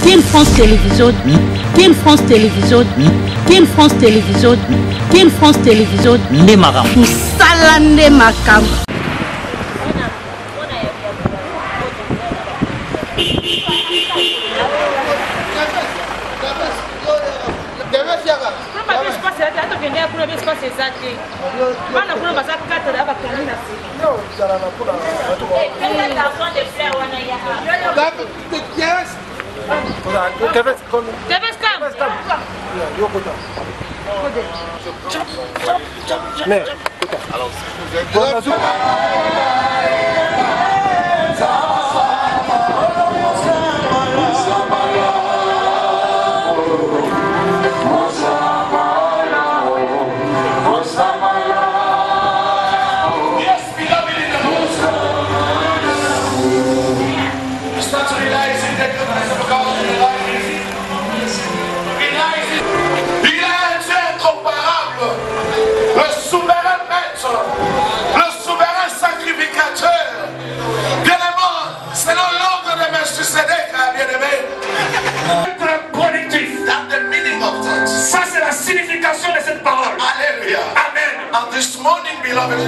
Team France Télévision, Team France Télévision, Team France Télévision, Team France Télévision, les marins. Salande Makam.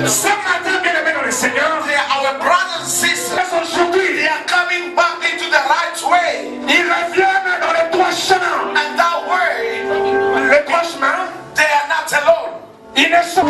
Ce matin, bien-aimés dans le Seigneur, our brothers and sisters, aujourd'hui, they are coming back into the right way. Ils reviennent dans les trois chemins. And that way, les trois chemins, they are not alone. Ils ne sont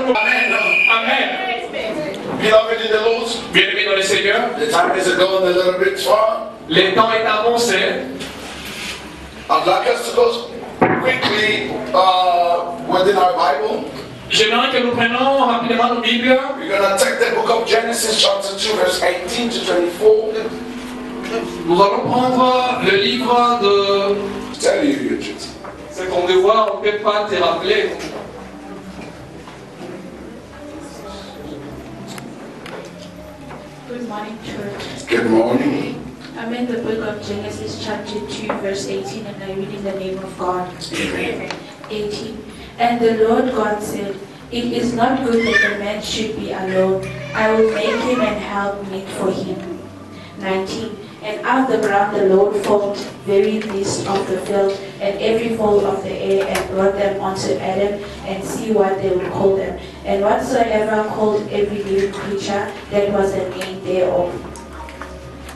nous. Amen. Amen. Beloved in the Lord, Bien-aimés dans le Seigneur, the time is gone a little bit far. le temps est avancé. I'd like us to go quickly within our Bible. J'aimerais que nous prenions rapidement nos Bibles. We're going to take the book of Genesis chapter 2 verse 18 to 24. Nous allons prendre le livre de... Tell you, Richard. C'est qu'on le voit, on ne peut pas te rappeler. Good morning, church. Good morning. I'm in the book of Genesis chapter 2 verse 18 and I read in the name of God. Amen. 18. And the Lord God said, it is not good that the man should be alone. I will make him an helpmeet for him. 19. And out of the ground the Lord formed very beasts of the field and every fowl of the air and brought them unto Adam and see what they would call them. And whatsoever called every living creature, that was the name thereof.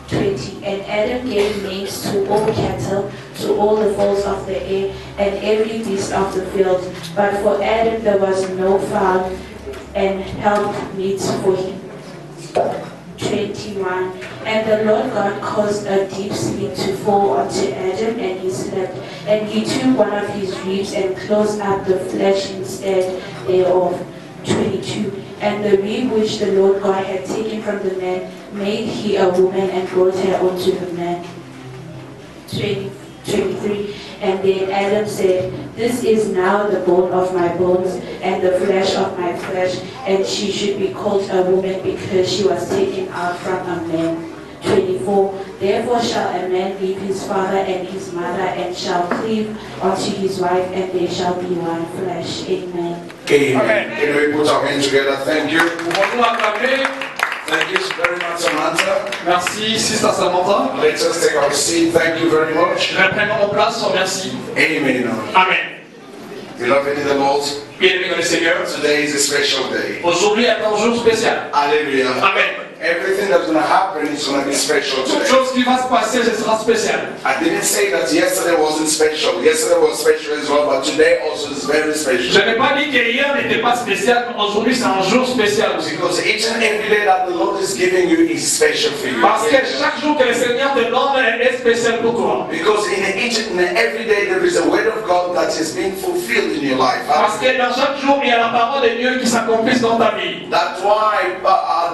20. And Adam gave names to all cattle, to all the fowls of the air, and every beast of the field. But for Adam there was no found and helpmeet for him. 21. And the Lord God caused a deep sleep to fall unto Adam, and he slept. And he took one of his ribs and closed up the flesh instead thereof. 22. And the rib which the Lord God had taken from the man made he a woman and brought her unto the man. 23. And then Adam said, this is now the bone of my bones and the flesh of my flesh, and she should be called a woman because she was taken out from a man. 24. Therefore shall a man leave his father and his mother and shall cleave unto his wife, and they shall be one flesh. Amen. Amen. Can we put our hands together? Thank you. Pouvons-nous acclamer? Thank you very much, Samantha. Merci, Sister Samantha. Let us take our seat. Thank you very much. Reprenons nos places, merci. Amen. Amen. Beloved in the Lord, Bien-aimés dans le Seigneur, today is a special day. aujourd'hui est un jour spécial. Hallelujah. Amen. Everything that's going to happen is going to be special Toute today. chose qui va se passer, ce sera spécial. I didn't say that yesterday wasn't special. Yesterday was special as well, but today also is very special. Je n'ai pas dit que hier n'était pas spécial, mais aujourd'hui c'est un jour spécial aussi. Because each and every day that the Lord is giving you is special for you. Parce que chaque jour que le Seigneur te donne est spécial pour toi. Because in each and every day there is a word of God that is being fulfilled in your life. Parce que dans chaque jour, il y a la parole de Dieu qui s'accomplisse dans ta vie. That's why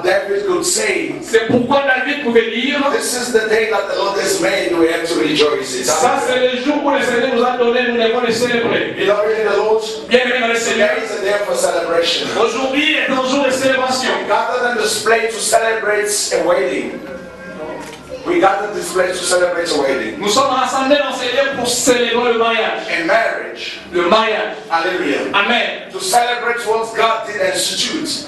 David could say, C'est pourquoi David pouvait dire, this is the day that the Lord has made, we have to rejoice. ça c'est le jour où le Seigneur nous a donné, nous devons le célébrer. Beloved in the Lord, Bien-aimés dans le Seigneur, today is a day for celebration. aujourd'hui est un jour de célébration. We gather in this place to celebrate a wedding. We gather in this place to celebrate a wedding. Nous sommes rassemblés dans ces lieux pour célébrer le mariage. A marriage. Le mariage. Hallelujah. Amen. To celebrate what God did institute.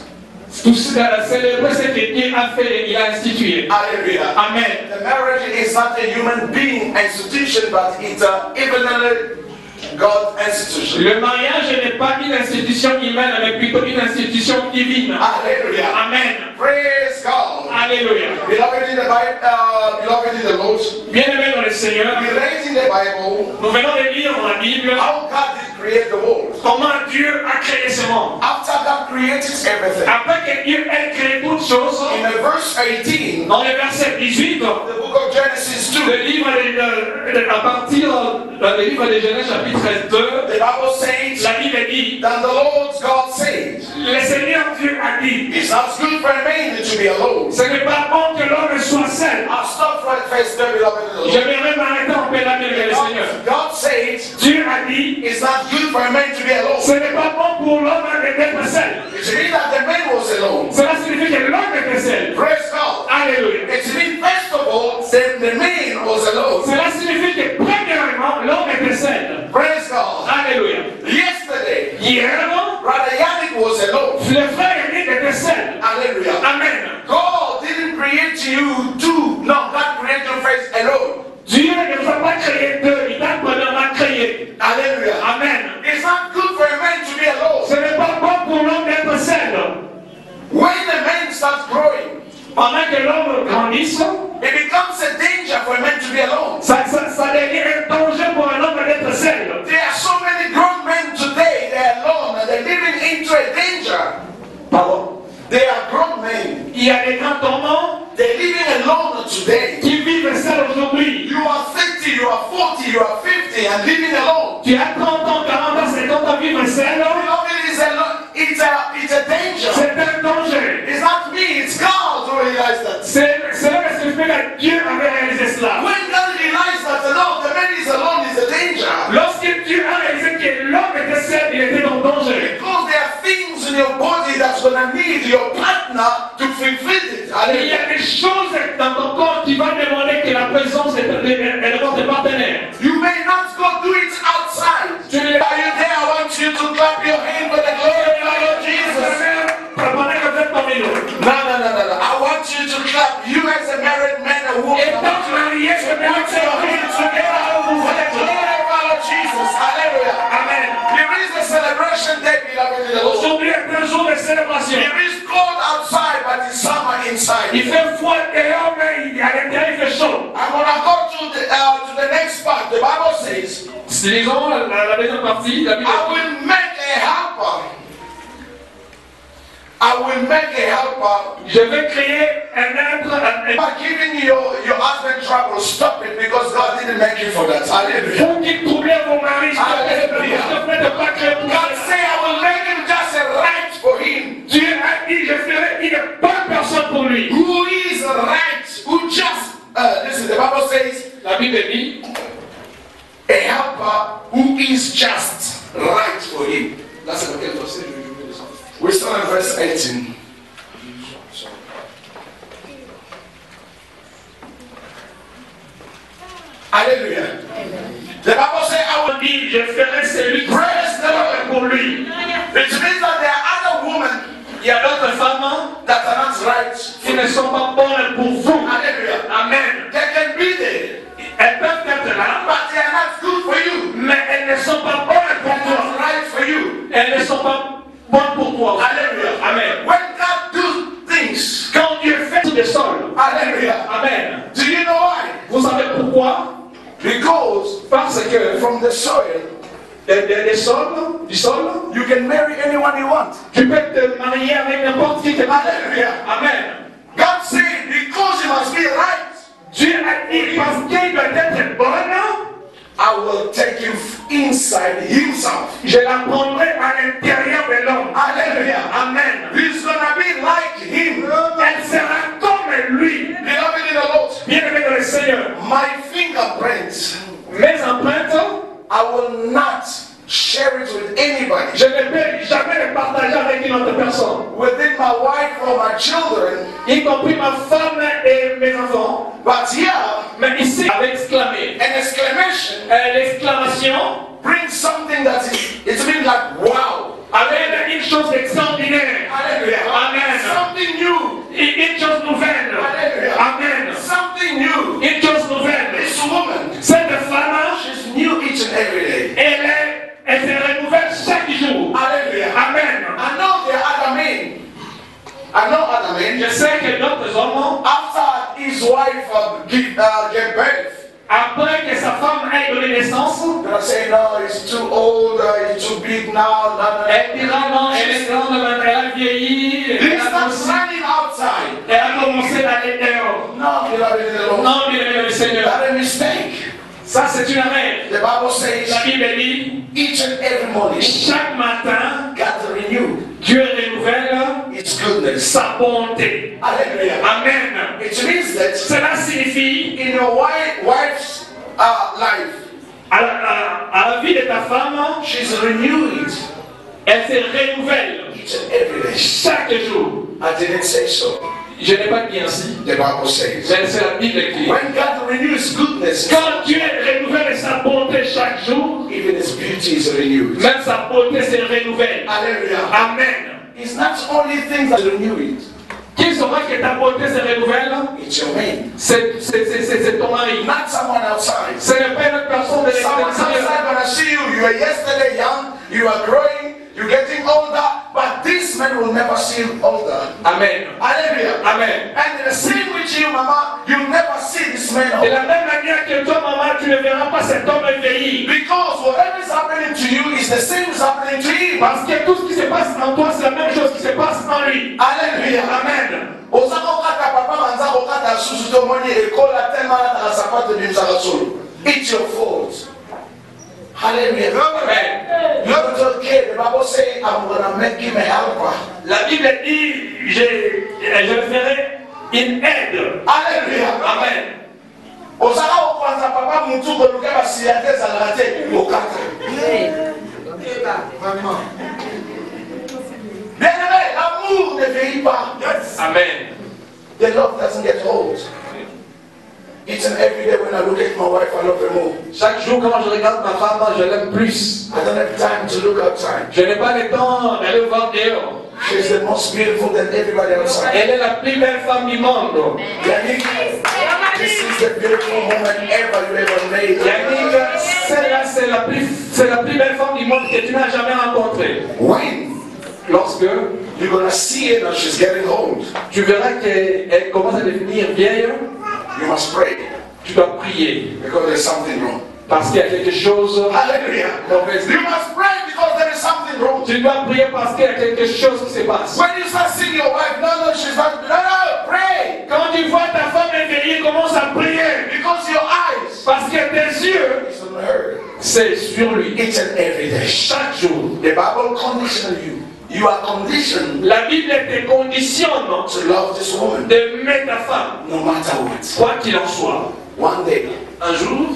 Tout cela, célébrer ce que Dieu a fait et il a institué. Hallelujah. Amen. The marriage is not a human being institution, but it's a heavenly God institution. Le mariage n'est pas une institution humaine, mais plutôt une institution divine. Hallelujah. Amen. Praise God. Alléluia. Beloved in the Bible, beloved in the Lord, Bien-aimés dans le Seigneur, we read in the Bible nous venons de lire dans la Bible how God did create the world. comment Dieu a créé ce monde. After God created everything. Après que Dieu ait créé toutes choses, In the verse 18, dans le verset 18, the book of Genesis 2, le livre à partir du livre de Genèse chapitre 2, the Bible says la Bible dit, that the Lord God said, le Seigneur Dieu a dit, it's not good for a man to be alone. ce n'est pas bon que l'homme soit seul. I'll stop right first there, beloved in the Lord. J'aimerais m'arrêter en paix la Bible, le Seigneur. God said, Dieu a dit, it's not good for a man to be alone. ce n'est pas bon pour l'homme d'être seul. It means that the man was alone. Cela signifie que l'homme était seul. Praise God. Alléluia. It means first of all, the man was alone. Cela signifie que premièrement, l'homme était seul. Praise God. Alléluia. Yesterday, Hier, Brother Yannick was alone. le frère Yannick était seul. Hallelujah. Amen. God didn't create you two. No, God created you first alone. Dieu ne nous a pas créé deux, il t'a premièrement créé. Hallelujah. Amen. It's not good for a man to be alone. Ce n'est pas bon pour l'homme d'être seul. When the man starts growing, Pendant que l'homme grandisse, it becomes a danger for a man to be alone. ça devient un danger pour un homme d'être seul. There are so many grown men today, they are alone and they're living into a danger. Pardon. They are grown men. Il y a des grands tourments They're living alone today. qui vivent seuls aujourd'hui. You are 30, you are 40, you are 50 and living alone. Tu as 30 ans, 40 ans, 50 ans, vivre seul. It's a danger. C'est un danger. It's not me, it's God who realized that. C'est là que se fait que Dieu avait réalisé cela. When God realized that alone, the man is alone is a danger. Lorsque Dieu a réalisé que l'homme était seul, il était en danger. Because there are things in your body that's going to need your partner to fulfill it. Il y a des choses dans ton corps qui vont demander que la présence est de votre partenaire. You may not go do it outside. Are you there? I want you to clap your hand for the glory of Lord Jesus. No. I want you to clap. You as a married man and woman. I want you to put your hands together for the glory of Lord Jesus. Hallelujah. Amen. There is a celebration day, beloved in the Lord. Aujourd'hui est un jour de célébration. There is cold outside, but it's summer inside. Il fait froid dehors, mais à l'intérieur il fait chaud. I'm going to go to the next part. The Bible says, Lisons la deuxième partie. I will make a helper. I will make a helper. Je vais créer un être. By giving your husband trouble, stop it because God didn't make you for that. Hallelujah. Pour qu'il trouble vos maris. God say I will make him just a right for him. Dieu a dit, je ferai une bonne personne pour lui. Who is right? Who just listen, the Bible says, La Bible dit, a helper who is just right for him. là c'est lequel verset, je vais descendre. We start in verse 18. Hallelujah. The Bible says, I will dit, je ferai celui qui praise the Lord pour lui. Which means that there are other women Il y a d'autres femmes that are not right. qui ne sont pas bonnes pour vous. Hallelujah. Amen. They can be there, Elles peuvent être là, but they are not good for you. mais elles ne sont pas bonnes pour They're toi. not right for you. Elles ne sont pas bonnes pour toi. Hallelujah. Amen. When God does things, Quand Dieu fait le sol, hallelujah. Amen. Do you know why? Vous savez pourquoi? Because Parce que from the soil, du sol, you can marry anyone you want. tu peux te marier avec n'importe qui te Hallelujah. Amen. God said, because you must be right, Dieu a dit parce qu'il doit être bon, I will take you inside himself. je la prendrai à l'intérieur de l'homme. Hallelujah. Amen. He's gonna be like him. Elle sera comme lui. Beloved in the Lord, Bien-aimé dans le Seigneur, my fingerprints, mes empreintes, I will not share it with anybody. je ne peux jamais les partager avec une autre personne, Within my wife or my children, y compris ma femme et mes enfants. but here, Mais ici, avec exclamé, an exclamation l'exclamation brings something that it means like wow. avec une chose extraordinaire. Hallelujah. Amen. Something new. Une chose nouvelle. Hallelujah. Amen. Something new. Une chose nouvelle. This woman, Cette femme, she's new each and every day. elle se renouvelle chaque jour. Hallelujah. Amen. I know there are other men. I know other men. Je sais que d'autres hommes, After his wife gave birth, après que sa femme ait donné naissance, they'll say, no, he's too old, he's too big now. elle dira non, elle est grande, elle a vieilli, He starts running outside. elle a commencé d'aller dehors. No, beloved in the Lord. Non, bien-aimé le Seigneur. That's a mistake. Ça, c'est une erreur. The Bible says, La Bible dit, each and every morning, chaque matin, God renew Dieu renouvelle His goodness. sa bonté. Hallelujah. Amen. It means that Cela signifie, in your wife's life, à la vie de ta femme, she's renewed elle se renouvelle each and every day. chaque jour. I didn't say so. Je n'ai pas dit ainsi, The Bible says. mais c'est la Bible qui dit. When God renews goodness, Quand Dieu renouvelle sa bonté chaque jour, even His beauty is renewed. même sa beauté se renouvelle. Hallelujah. Amen. It's not only things that renew it. Qui saura que ta beauté se renouvelle? It's your man. C'est ton mari. Not someone outside. Ce n'est pas une autre personne de Someone l'extérieur. outside gonna see you. You were yesterday young. You are growing. You're getting older. But this man will never see you older. Amen. Hallelujah. Amen. And the same with you, Mama. You'll never see this man De la older. même manière que toi, maman, tu ne verras pas cet homme vieillir. Because whatever is happening to you is the same is happening to him. Parce que tout ce qui se passe en toi, c'est la même chose qui se passe en lui. Alléluia. Amen. It's your fault. Hallelujah. Amen. You're okay. The Bible says, I'm going to make him a helper. La Bible dit, je ferai une aide. Alléluia. Amen. Bien-aimé, l'amour ne vieillit pas. Amen. The love doesn't get old. Each and every day when I look at my wife, I love her more. Chaque jour quand je regarde ma femme, je l'aime plus. I don't have time to look outside. Je n'ai pas le temps d'aller voir dehors. She's the most beautiful than everybody outside. Elle est la plus belle femme du monde. Yannick, this is the beautiful woman ever you ever made. Yannick, celle-là, c'est la plus belle femme du monde que tu n'as jamais rencontrée. When Lorsque you're gonna see it, now she's getting old. tu verras qu'elle commence à devenir vieille, You must pray tu dois prier. because there's something wrong. Parce qu'il y a quelque chose. Hallelujah. You must pray because there is something wrong. Tu dois prier parce qu'il y a quelque chose qui se passe. When you start seeing your wife, no, she's not. No, pray Quand tu vois ta femme éveillée, commence à prier. because your eyes Parce que tes yeux, is on her. c'est sur lui. Each and every day. Chaque jour. The Bible conditions you. You are conditioned La Bible te conditionne to love this woman d'aimer ta femme. no matter what. Quoi qu'il en soit. One day, Un jour,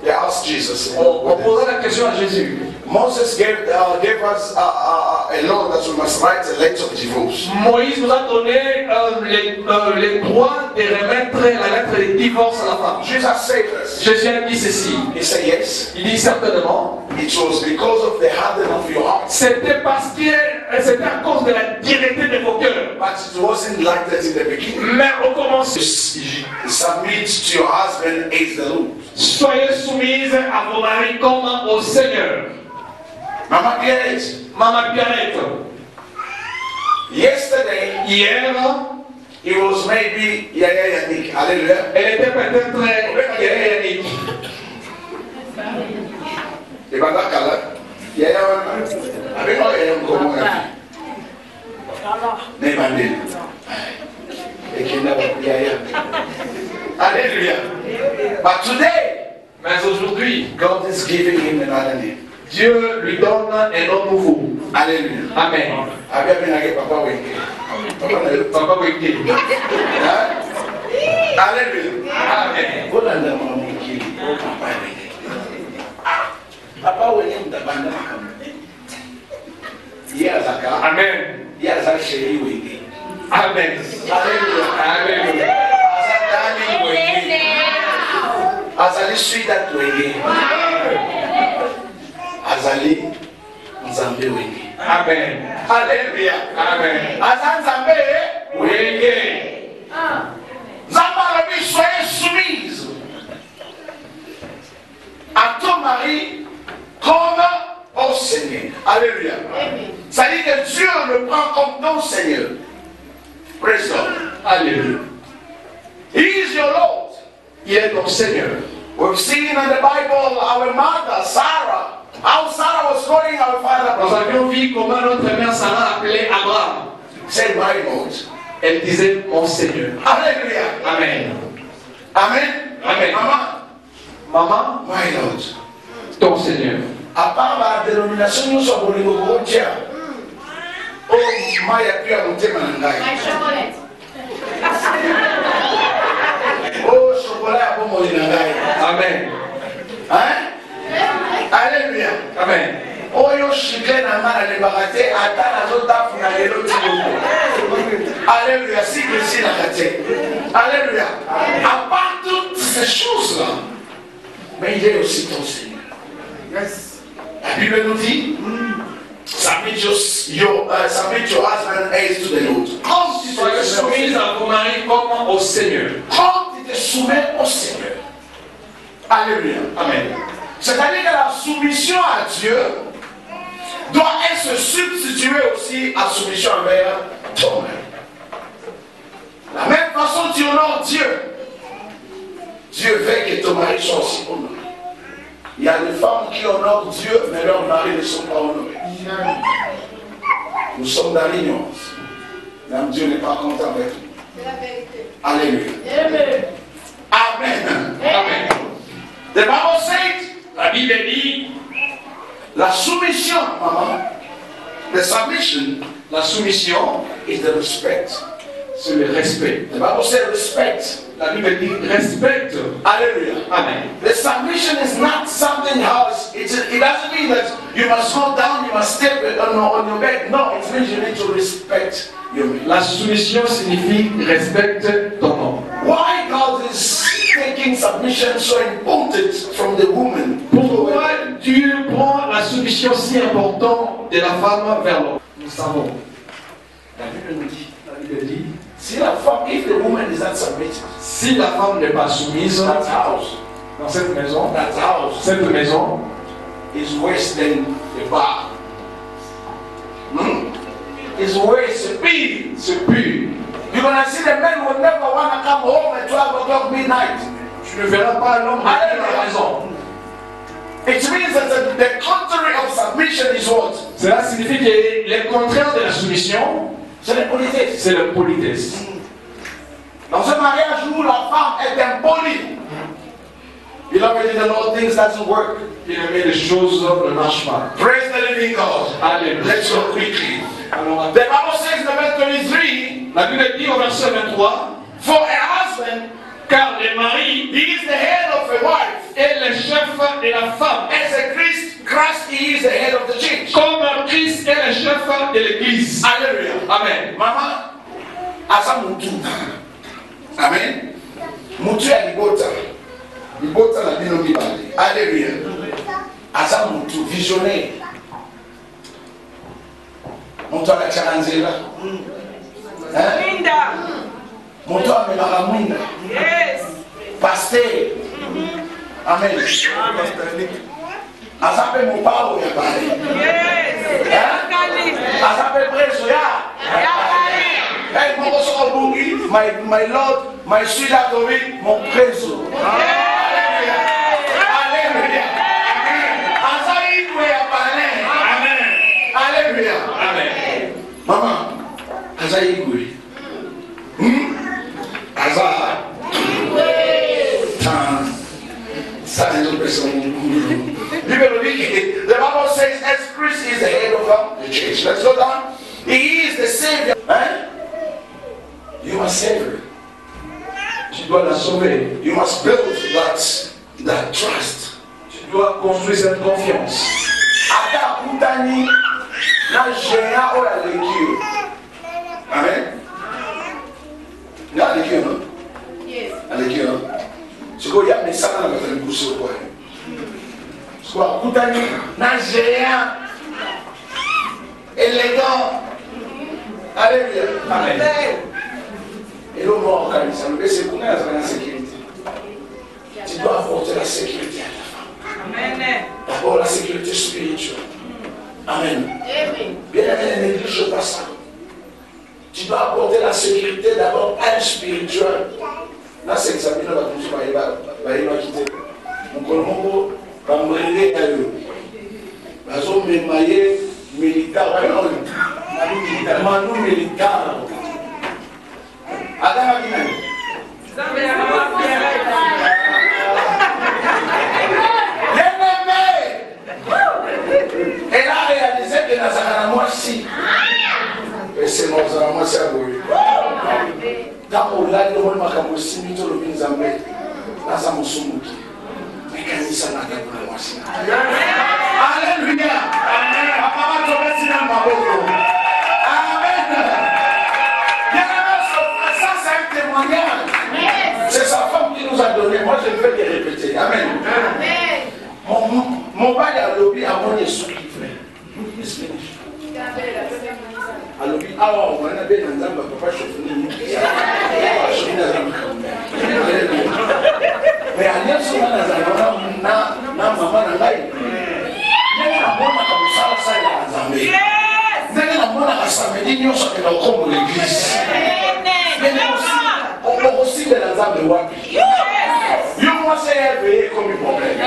they asked Jesus. on posera la question à Jésus. Moses gave us a law that we must write a letter of divorce. Moïse nous a donné les droits de remettre la lettre de divorce à la femme. Jesus said this. Jésus a dit ceci. He said yes. Il dit certainement. It was because of the hardening of your heart. C'était c'était à cause de la dureté de vos cœurs. But it wasn't like that in the beginning. Mais au commencement, Submit to your husband as the Lord. soyez soumises à vos maris comme au Seigneur. Mama Pierrette, Maman Pierrette, yesterday, hier, it was maybe Yaya Yannick. Hallelujah. elle était peut-être Yannick. Et ben là, Yaya avec moi, Yaya Mkomo. Nebandé. Et qui n'a pas Yaya. Hallelujah. But today, Mais aujourd'hui, God is giving him another name. Dieu lui donne un nom nouveau. Alléluia. Amen. Abia binage papa Wenge. Papa Wenge. Alléluia. Amen. Bolanda mama mukili. Papa Wenge. Papa Wenge mtabanda kama. Yazaka. Amen. Yazaka sheri Wenge. Amen. Alléluia. Alléluia. Azadani Wenge. Azali sweetheart Wenge. Azali Nzambe Wenge. Amen. Alléluia. Amen. Azan Nzambe Wenge. Nzambe alobi soyez soumise à ton mari comme au Seigneur. Alléluia. Ça dit que Dieu le prend comme ton Seigneur. Praise God. Alléluia. He is your Lord. Il est ton Seigneur. We've seen in the Bible our mother Sarah, how Sarah was calling our father. Nous avions vu comment notre mère Sarah appelait Abraham. Say my Lord. Elle disait mon Seigneur. Alléluia. Amen. Amen. Amen. Maman. Maman, My Lord. ton Seigneur. À part la dénomination, nous sommes au niveau mondial. Oh, Maya pu à monter Manangai. Oh, chocolat à bon Molinangai. Amen. Hein? Alléluia. Amen. Oh, yo, chicle na mana le bagate, ata na zota funa yelo tibo. Alléluia. Si que si la gâté. Alléluia. À part toutes ces choses-là, mais il est aussi ton Seigneur. Yes. La Bible nous dit, submit your husband as to the Lord. Quand tu Soyez soumis à vos maris comme au Seigneur. Quand tu te soumets au Seigneur. Alléluia. Amen. C'est-à-dire que la soumission à Dieu doit être se substituer aussi à la soumission envers toi-même. La même façon tu honores Dieu. Dieu veut que ton mari soit aussi honoré. Il y a des femmes qui honorent Dieu, mais leurs maris ne sont pas honorés. Nous sommes dans l'ignorance. Même Dieu n'est pas content avec nous. C'est la vérité. Alléluia. Amen. Amen. Amen. The Bible says, La Bible dit, la soumission, maman, the submission la soumission, is the respect. c'est le respect. The Bible says respect. La Bible dit, respecte. Hallelujah. Amen. The submission is not something else. It doesn't mean that you must go down, you must step on your bed. No, it means you need to respect your man. La soumission signifie respecte ton homme. Why God is taking submission so important from the woman? Pourquoi Dieu prend la soumission si importante de la femme vers l'homme? Nous savons. La Bible nous dit, La Bible dit, si la femme, if the woman is not submitted, si la femme n'est pas soumise that house, dans cette maison is worse than the bar. It's worse, c'est pire. c'est pur. You're gonna see the men will never want to come home at 12 o'clock midnight. Tu ne verras pas l'homme à la maison. It means that the contrary of submission is what? Cela signifie que le contraire de la soumission, C'est la politesse. c'est la politesse. Dans un mariage où la femme est impolie, beloved in the Lord, things doesn't work. Bien aimé, les choses ne marchent pas. Praise the living God. Alléluia. Let's go quickly. Alors, The Bible says in the verse 23, la Bible dit au verset 23, for a husband, car le mari he is the head of a wife. est le chef de la femme, As a Christ, he is the head of the church. comme Christ est le chef de l'église. Hallelujah. Amen. Mama, asa mutu. Amen. Mutu ya libota. Libota na bino mibale. Hallelujah. Asa mutu visionnaire. Mutu ala charanzela. Linda. Mutu amemaka mwinda. Yes. Pasteur. Amen. Asa pe mupao ya pale. Yes. Asa pe preso ya. Hey, my Lord, my sweetheart of it, mon preso. Hallelujah. Amen. Hallelujah. Amen. Mama, Aza Igwe. Aza. The Bible says, as Christ is the head of the church. Let's go down. He is the Savior. You must save her. Tu dois la sauver. You must build that trust. Tu dois construire cette confiance. Ata kutani na géant o ya lekio. Amen. Na lekio no? Yes. Lekio no. Siko ya mesana na batani kuso kwa. Siko kutani na géant élégant. Alléluia. Amen. Et l'homme en canisa, c'est pour la sécurité. Tu dois apporter la sécurité à ta femme. Amen. D'abord la sécurité spirituelle. Amen. Amen. Bien aimé, ne néglige pas ça. Tu dois apporter la sécurité d'abord à un spirituel. Là, c'est examiné dans la bouche, il va quitter. Mon colombo va mourir à eux. La zone mémaillée militaire, Manu militaire. Adama Kinani. Elle a réalisé que Nazarana moi si. Et c'est Nazarana moi si à vous. Quand on l'a dit, on m'a comme si nous le vins à mettre. Là, ça m'a soumou. Mais quand il s'en a dit, on moi si. Alléluia. Amen. Papa, tu vas dire ma boue. Amen. Ça, c'est un témoignage. C'est sa femme qui nous a donné. Moi, je ne vais les répéter. Amen. Amen. Mon bail a lobby à mon esprit. It's finished. Alobi awa wana be na nzamba papa chofuni. Chofuni na nzamba kambe. Mais alliance na nzamba na mama na ngai. Nene na mona kabusala sa ya nzambe. Yes. Nene na mona ka samedi nyonso ke na komo l'église. Nene aussi de la nzambe wapi. Yes. You must say every comme problème. I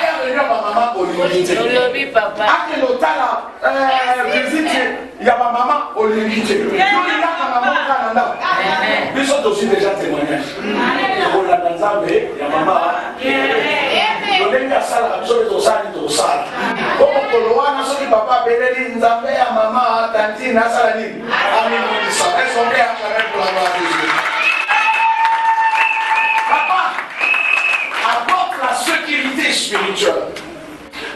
have a réunion à maman Olympique. Lobby papa. Après l'hôtel, visite, il y a ma maman Olympique. Il y a ma maman Canada. Ils sont aussi déjà témoignages. Bolanda Nzambe, il y a maman. Il y a ça, absolument ça, tout ça. Comme Koloana, ceux qui papa Beleli Nzambe, à maman, Tanti, Nasalani. Amen. Ça reste son père pour la gloire de Dieu. Papa apporte la sécurité spirituelle,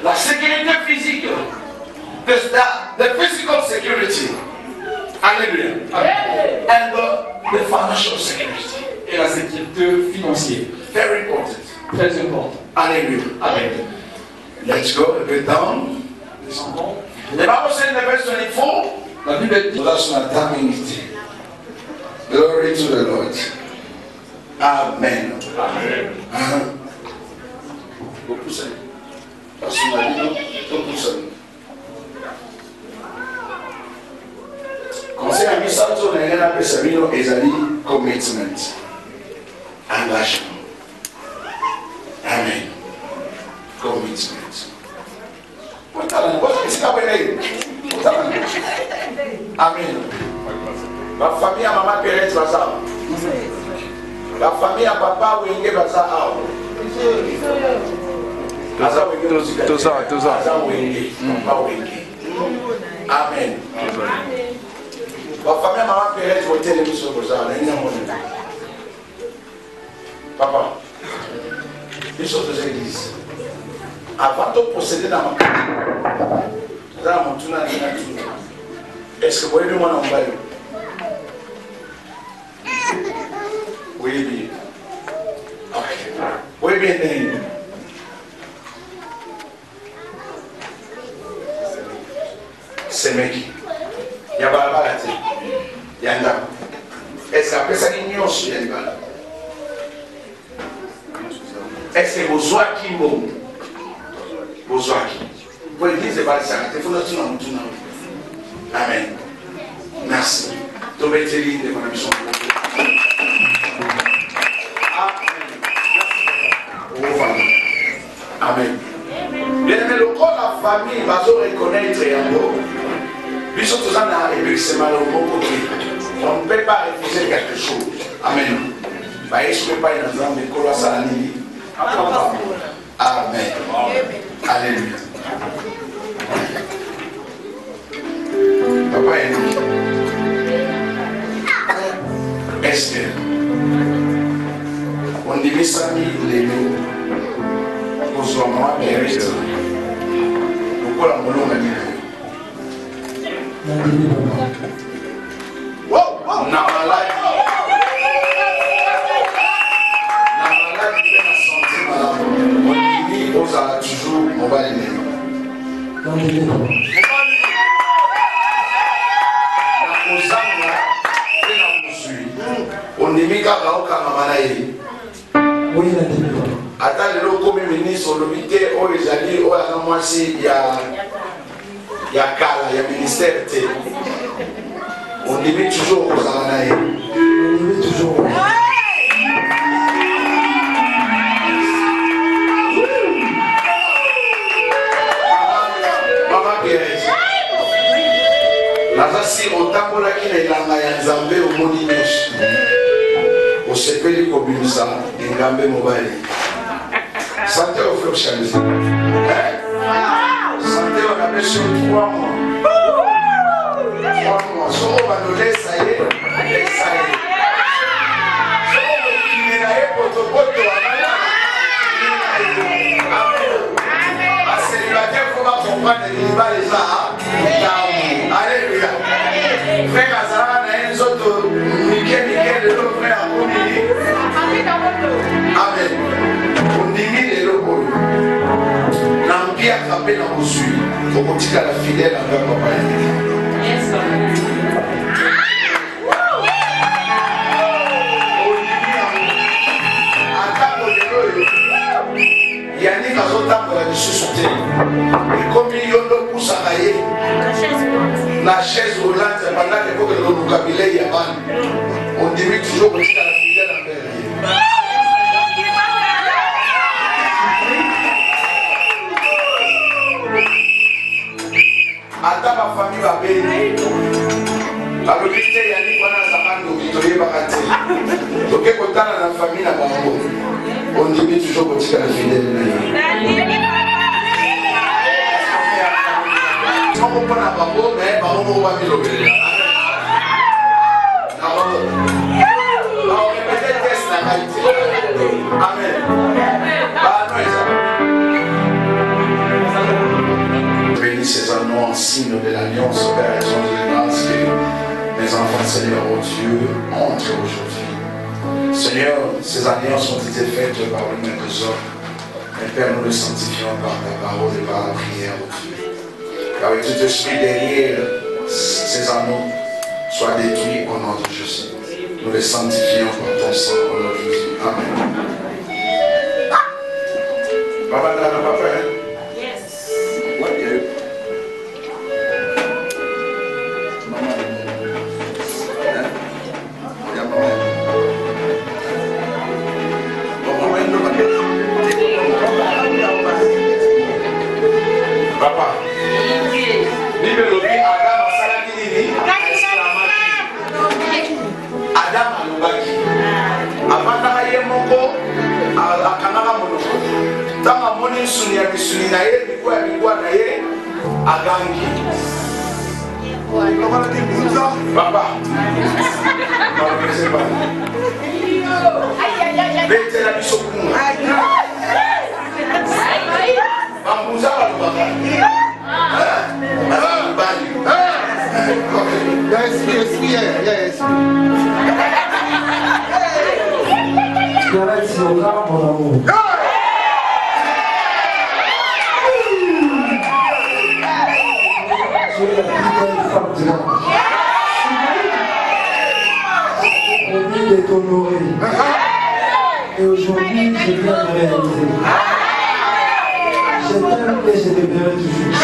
la sécurité physique, the physical security. Alléluia. And the financial security. Et la sécurité financière. Very important. Très important. Alléluia. Amen. Let's go a bit down. The Bible says in the verse 24, La Bible dit, that's not timing. Glory to the Lord. Amen. Amen. Beaucoup ça. Parce qu'on a dit beaucoup ça. Conseil à Misato, on a un appel Sabino et Zali commitment. Engagement. Amen. Commitment. Amen. La famille à maman Pérez va ça. La famille à papa Wenge va ça. Tout ça. Amen. La famille à maman Pérez va être l'émission pour ça. Papa, une chose de l'église. Avant de procéder dans ma est-ce que vous voyez moi dans mon bail? Oui, bien. Ok. Oui, bien. C'est mec. Il y a pas la balle. Il y a un dame. Est-ce qu'après ça, il y a un chien? Est-ce que vous jouez qui m'ont? Vous jouez qui? Vous pouvez dire, c'est pas ça. Il faut le tourner. Amen. Merci. Tombez-les de mon émission. Amen. Bien aimé, le corps de la famille va se reconnaître et encore. Puis surtout, ça n'a pas c'est mal au bon côté. On ne peut pas refuser quelque chose. Amen. Bah, je ne peux pas y entrer, mais quoi ça a dit. Amen. Alléluia. Papa Yannick. Esther. On dit mes amis les mots. Pour son moi mérite. Pourquoi la moulon m'a dit? Wow, wow. On a toujours on va l'aimer. On est mis à attends le comme ministre le vité au Isali au à moi si il y a Kala il y a ministère on est toujours aux Amanaï on est toujours si otambola qui est la Nzambe au Monimesh. Au sepeli kobimisa ngambe mobile. Santé au fleur chamise. Santé on a besoin de 3 mois. 3 mois. So on va nous laisser ça y est. So on est là pour te célibataire, il faut pas comprendre les arts. Alléluia. Frère Azara, les autres, Mikel, le frère Amen. On dit les locaux. L'empire attrapé dans vos suies. Il faut continuer à la fidèle à leur papa. Yannick a zotambola dessus sur terre. Et comme il y a un pouce à railler, la chaise roulante, pendant l'époque de l'Onukabilé, il y a mal. On dit toujours que c'est à la fidèle envers. Donc, quand on a la famille, on dit toujours qu'on tire la fidèle. On ne peut pas la babo, mais on va pas le faire. On répète le test la qualité. Amen. Bénis ces anneaux en signe de l'alliance, Père, et son de grâce que mes enfants, Seigneur, oh Dieu, entrent aujourd'hui. Seigneur, ces alliances ont été faites par le même des hommes. Mais Père, nous les sanctifions par ta parole et par la prière, oh Dieu. Avec tout esprit derrière ces anneaux, soit détruit au nom de Jésus. Nous les sanctifions par ton sang au nom de Jésus. Amen. Papa, papa, yes. What do you? Papa, Bible dit Adam salaki nini? Adam alobaki. Avanda ye moko akanaka monoko. Tanga moni suni ya misuni na ye bikwa na ye agangi. Papa. Bete la bisokumu. Bambuza balobaka. Yes. Mon amour. Tu es la plus belle femme du monde. J'ai envie d'être honoré. Et aujourd'hui, je viens de réaliser. Je t'aime et je te verrai toujours.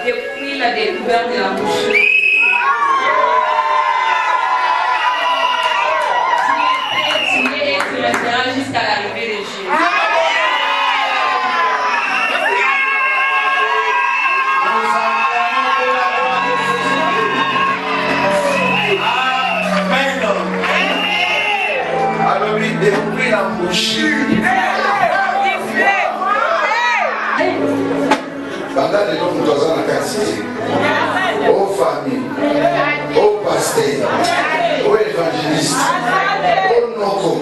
Depuis la découverte de la bouche. Jusqu'à l'arrivée de Jésus. Alors lui depuis la bouche. Pendant les gens nous dans la quartier, aux familles, aux pasteurs, aux évangélistes, aux noko.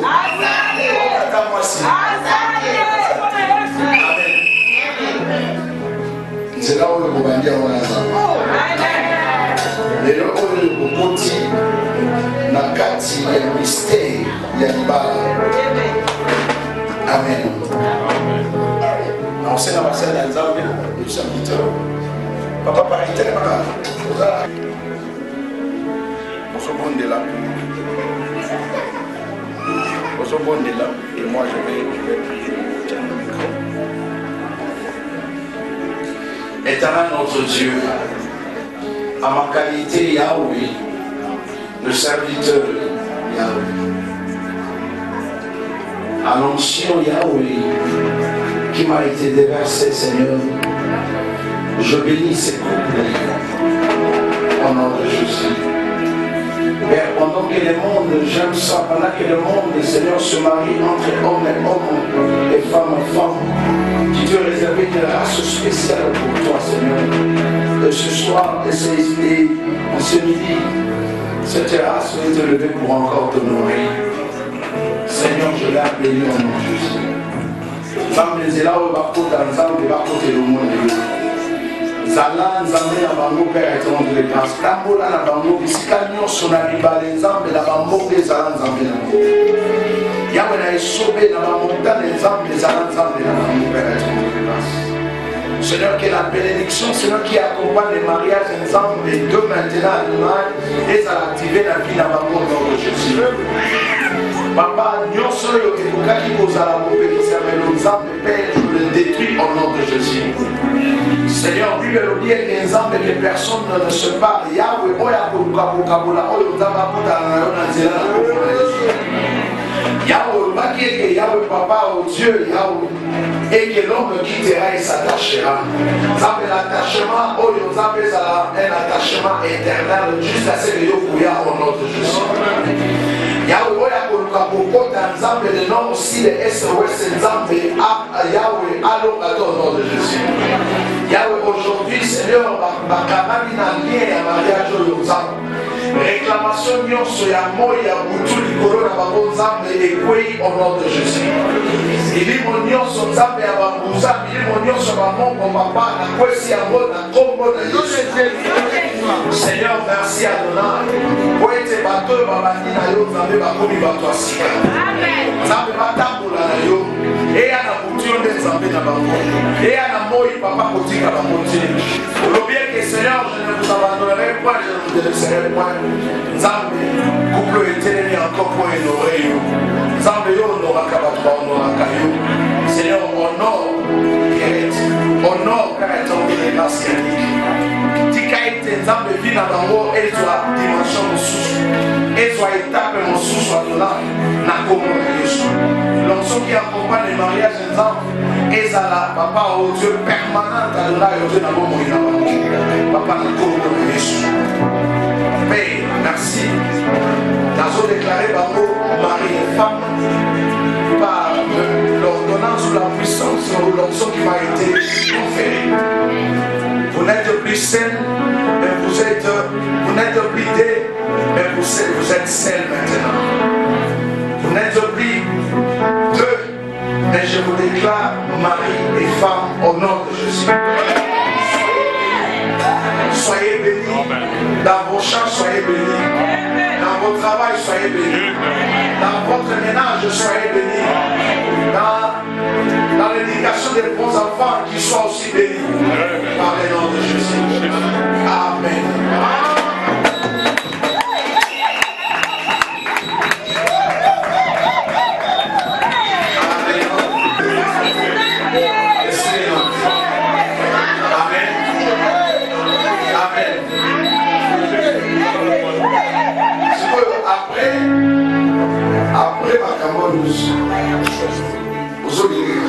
C'est là où le Bolanda on a ça. Les gens ont le côté, nakati, il y a le mystère, il y a le bar. Amen. On sait la masse dans Zambie, nous sommes vitaux. Papa pareil, tellement là. On se bonde là. On se bonde là. Et moi je vais prier. Tiens le micro. Éternel notre Dieu, à ma qualité Yahweh, le serviteur Yahweh, à l'onction Yahweh qui m'a été déversé, Seigneur, je bénis ces couples au nom de Jésus. Père, pendant que le monde, j'aime ça, pendant que le monde, Seigneur, se marie entre hommes et hommes et femmes et femmes, tu te réserves une race spéciale pour toi, Seigneur. Et ce soir, et ce midi, cette race va te lever pour encore te nourrir. Seigneur, je l'ai béni au nom de Jésus. Zambe zela o bakota nzambe bakote le monde. Zala nzambe na bango père éternel de grâce. Tambola na bango bisika nyonso na libale nzambe na bango zala nzambe na bango. Yawe na esobe na bamontagne nzambe zala nzambe na bango père éternel de grâce. Seigneur, que la bénédiction, Seigneur, qui accompagne les mariages ensemble, les deux maintenant, et ça va activer la vie dans l'amour de Jésus. Papa, nous sommes les gens qui posent à la compétition, mais nos âmes, Père, je le détruis au nom de Jésus. Seigneur, lui, le bien les âmes et les personnes ne se parlent. Yahweh, Oya, Koukabula, Oyotama, Yahweh, Yahweh, Papa, oh Dieu, Yahweh, et que l'homme quittera et s'attachera. L'attachement, oh, un attachement éternel, jusqu'à ce que nous voyons au nom de Jésus. Yahweh, Nzambe de nom aussi les SOS Nzambe, Yahweh, allons à ton nom de Jésus. Yahweh, aujourd'hui, Seigneur, Bakamani n'a lien à mariage au Nzambe. Réclamation nyonso ya moya butu likolo na bango Nzambe ekwei au nom de Jésus. Ilimo nyonso Nzambe ya bambuza, ilimo nyonso bamongo papa na kwesi yango na kombo na Yesu. Seigneur, merci Adonai. Poete bato babandi na yo Nzambe bakomi bato asika. Nzambe batambola na yo. Eya na butu nde Nzambe na bango. Eya na moi papa kotika bango te. Olobi que Seigneur, je ne vous abandonnerai point, je ne vous délaisserai point. Nzambe, couple éternel encore pour honorer yo. Nzambe yo honoraka bato ba honoraka yo. Seigneur, honore Pierrette, honore Karaton et grâce Yannick. Tikaïte Nzambe vit na bango ezwa dimension mosusu. Ezwa étape mosusu Adonai na kombo na Yesu. L'onction qui accompagne les mariages Nzambe ezala papa au Dieu permanent Adonai au Dieu na bombo ina bango. Papa na kombo na Yesu. Père, merci. Nous avons déclaré bango mari et femme par l'ordonnance ou la puissance ou l'onction qui m'a été conférée. Vous n'êtes plus seul, mais vous n'êtes plus deux, mais vous êtes seul maintenant. Vous n'êtes plus deux, mais je vous déclare mari et femme au nom de Jésus. Soyez bénis. Dans vos champs, soyez bénis. Dans vos travail, soyez bénis. Dans votre ménage, soyez bénis. Dans l'éducation des bons enfants, qu'ils soient aussi bénis. Par le nom de Jésus. Amen. Après ma camouflage, vous oubliez.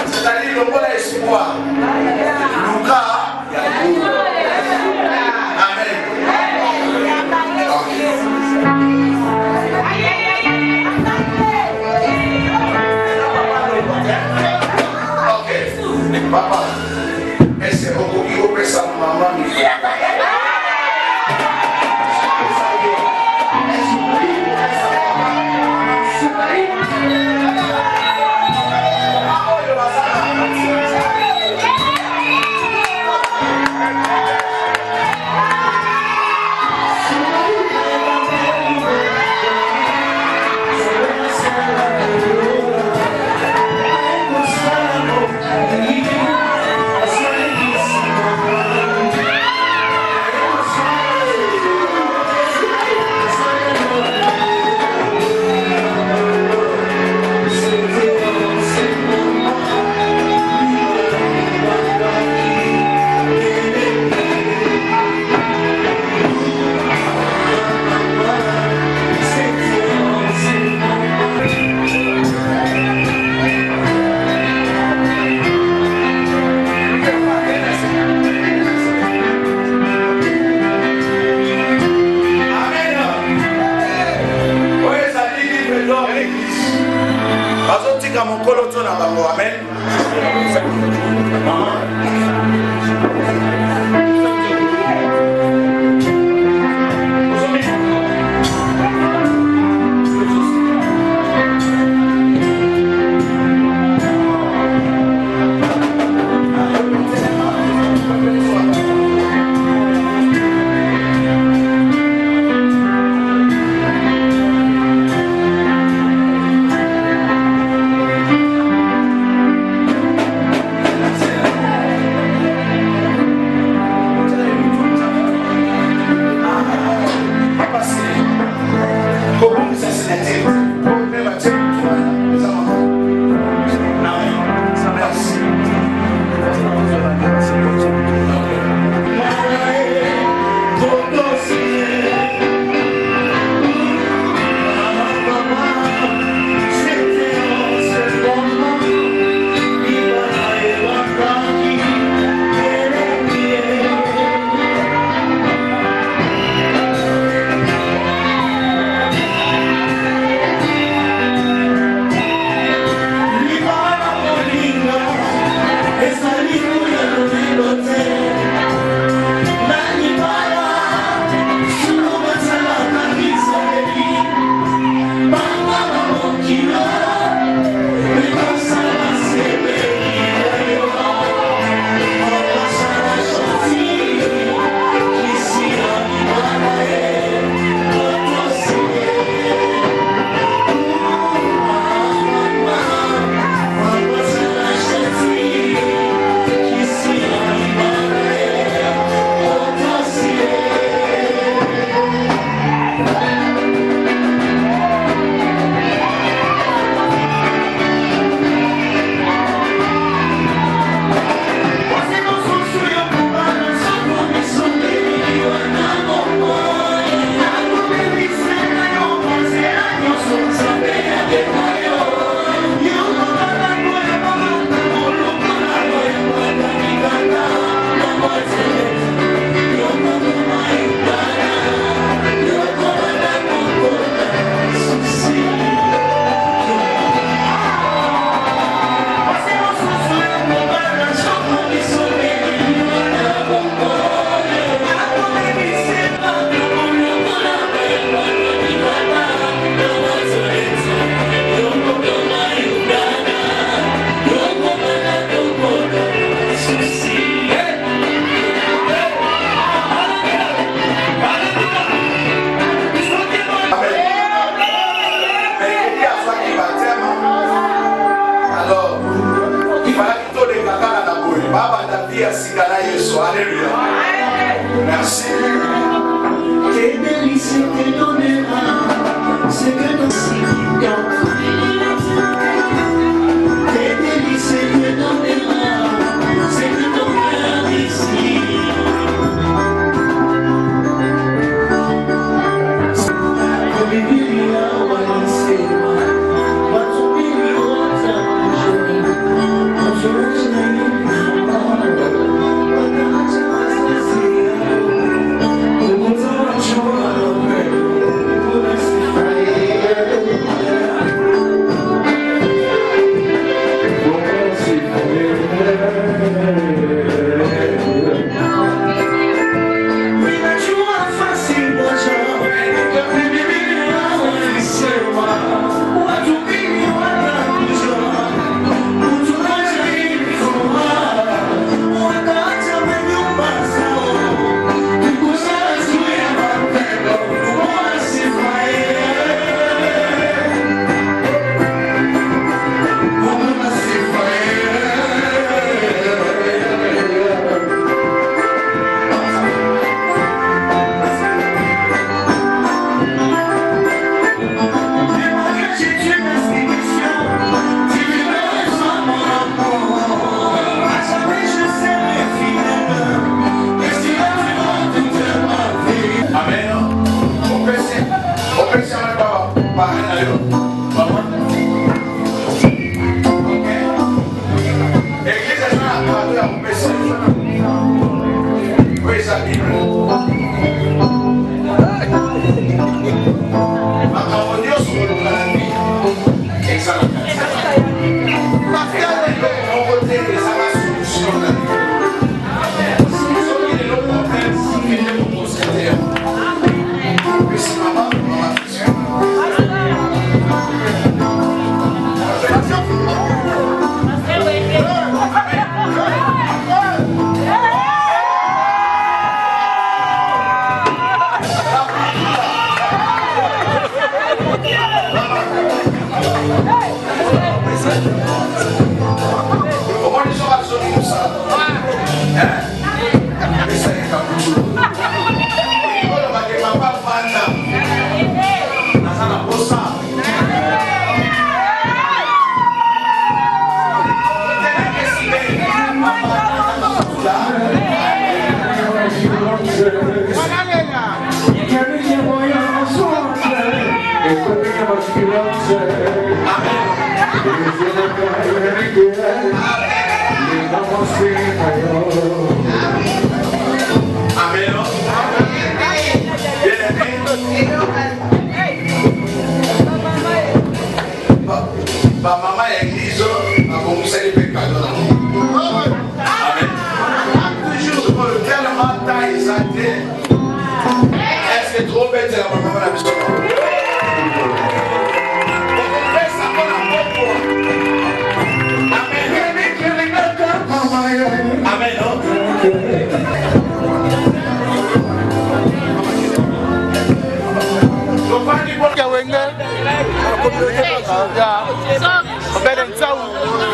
C'est-à-dire le bon espoir. Papa, est-ce que vous pouvez ça maman?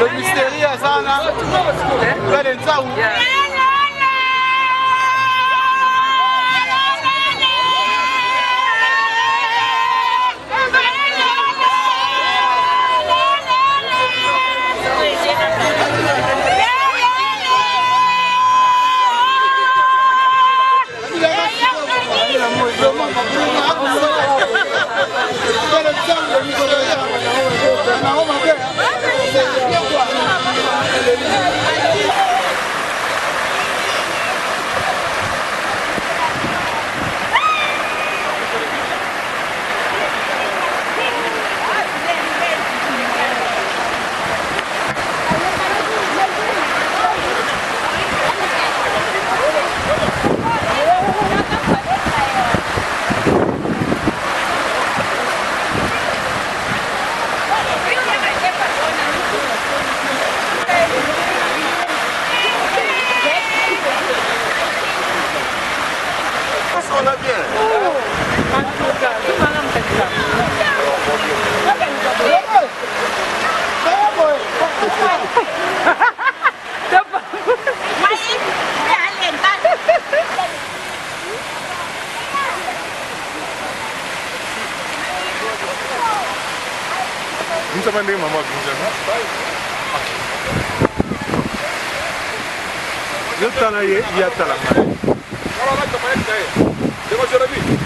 Le mystérieux, ça,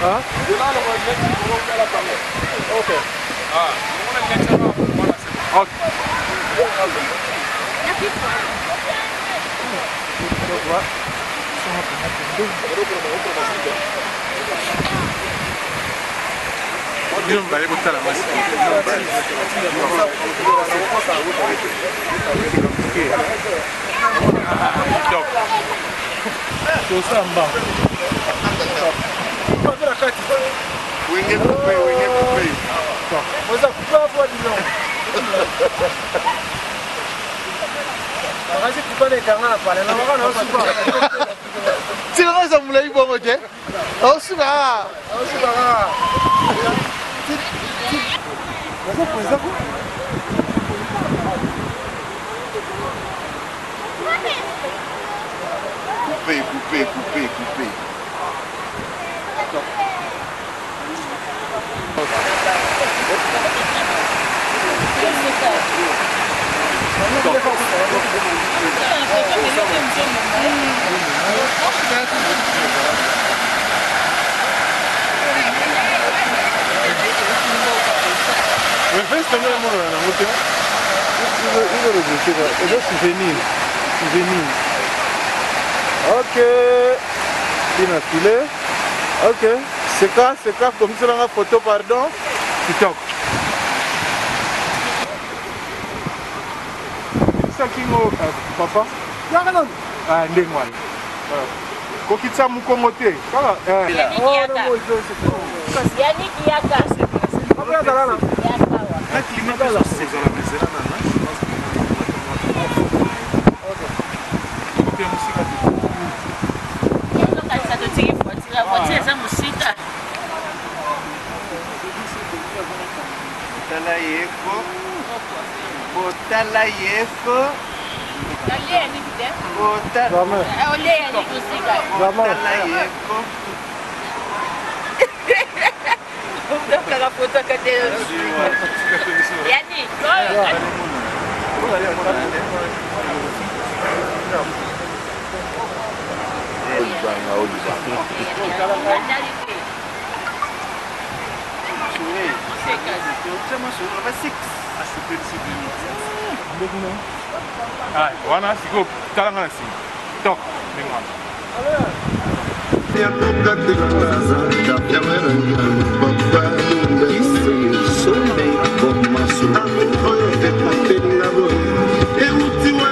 Hein? Ok. Ah, ok. Wenge, coupé. Vous avez coupé à fois du nom. Vas-y, coupez les gars, on a parlé. Si on a ça, vous l'avez bon, ok? Oh, c'est pas. Coupé. Ok. Bien affilé. Ok. C'est quoi comme ça dans la photo, pardon. TikTok. Ça qui papa. Ah, ndengwa. Kokitsa mukongote. Yannick Yaka. Ah, wana siko talanga si. Tok, ndengwa. Euti wa